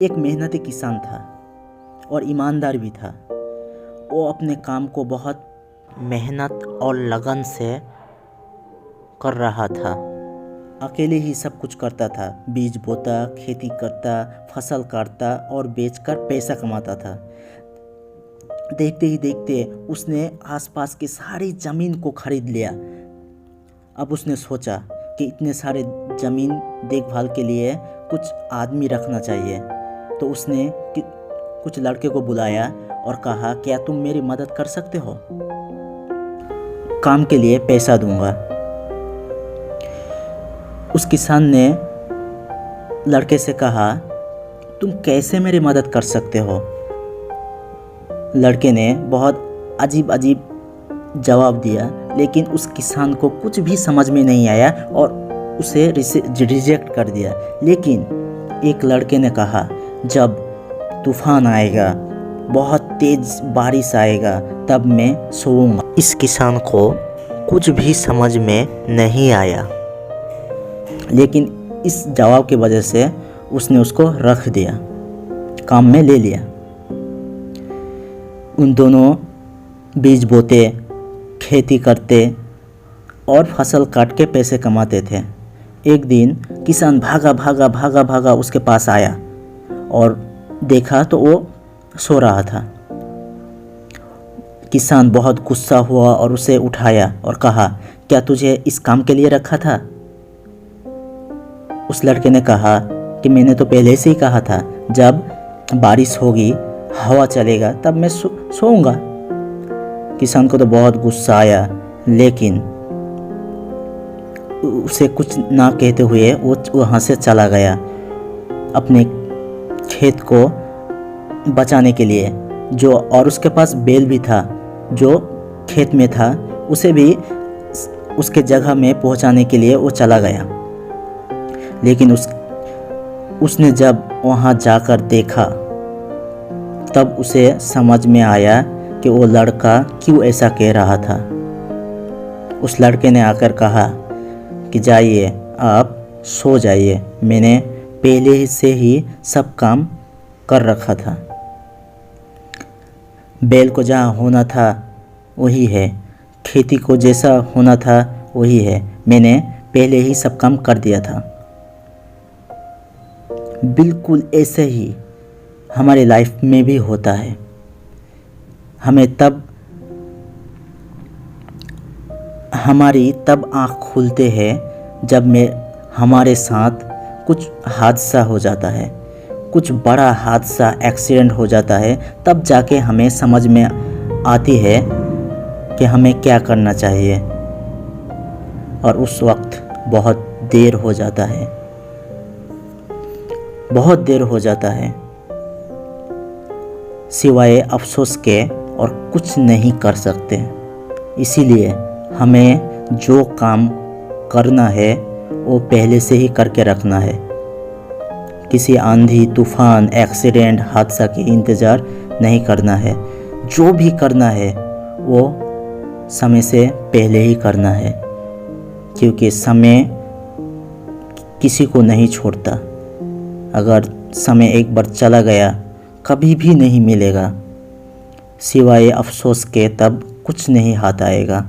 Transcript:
एक मेहनती किसान था और ईमानदार भी था। वो अपने काम को बहुत मेहनत और लगन से कर रहा था। अकेले ही सब कुछ करता था। बीज बोता, खेती करता, फसल काटता और बेचकर पैसा कमाता था। देखते ही देखते उसने आसपास की सारी ज़मीन को खरीद लिया। अब उसने सोचा कि इतने सारे ज़मीन देखभाल के लिए कुछ आदमी रखना चाहिए। तो उसने कुछ लड़के को बुलाया और कहा, क्या तुम मेरी मदद कर सकते हो? काम के लिए पैसा दूंगा। उस किसान ने लड़के से कहा, तुम कैसे मेरी मदद कर सकते हो? लड़के ने बहुत अजीब अजीब जवाब दिया, लेकिन उस किसान को कुछ भी समझ में नहीं आया और उसे रिजेक्ट कर दिया। लेकिन एक लड़के ने कहा, जब तूफान आएगा, बहुत तेज बारिश आएगा, तब मैं सोऊंगा। इस किसान को कुछ भी समझ में नहीं आया, लेकिन इस जवाब की वजह से उसने उसको रख दिया, काम में ले लिया। उन दोनों बीज बोते, खेती करते और फसल काट के पैसे कमाते थे। एक दिन किसान भागा उसके पास आया और देखा तो वो सो रहा था। किसान बहुत गुस्सा हुआ और उसे उठाया और कहा, क्या तुझे इस काम के लिए रखा था? उस लड़के ने कहा कि मैंने तो पहले से ही कहा था, जब बारिश होगी, हवा चलेगा, तब मैं सोऊंगा। किसान को तो बहुत गुस्सा आया, लेकिन उसे कुछ ना कहते हुए वो वहाँ से चला गया अपने खेत को बचाने के लिए। और उसके पास बैल भी था जो खेत में था, उसे भी उसके जगह में पहुँचाने के लिए वो चला गया। लेकिन उसने जब वहाँ जाकर देखा, तब उसे समझ में आया कि वो लड़का क्यों ऐसा कह रहा था। उस लड़के ने आकर कहा कि जाइए, आप सो जाइए, मैंने पहले से ही सब काम कर रखा था। बैल को जहाँ होना था वही है, खेती को जैसा होना था वही है, मैंने पहले ही सब काम कर दिया था। बिल्कुल ऐसे ही हमारे लाइफ में भी होता है। हमारी तब आँख खुलते हैं जब हमारे साथ कुछ हादसा हो जाता है, कुछ बड़ा हादसा, एक्सीडेंट हो जाता है, तब जाके हमें समझ में आती है कि हमें क्या करना चाहिए। और उस वक्त बहुत देर हो जाता है, बहुत देर हो जाता है। सिवाय अफसोस के और कुछ नहीं कर सकते। इसीलिए हमें जो काम करना है वो पहले से ही करके रखना है। किसी आंधी, तूफान, एक्सीडेंट, हादसा के इंतज़ार नहीं करना है। जो भी करना है वो समय से पहले ही करना है, क्योंकि समय किसी को नहीं छोड़ता। अगर समय एक बार चला गया, कभी भी नहीं मिलेगा। सिवाय अफसोस के तब कुछ नहीं हाथ आएगा।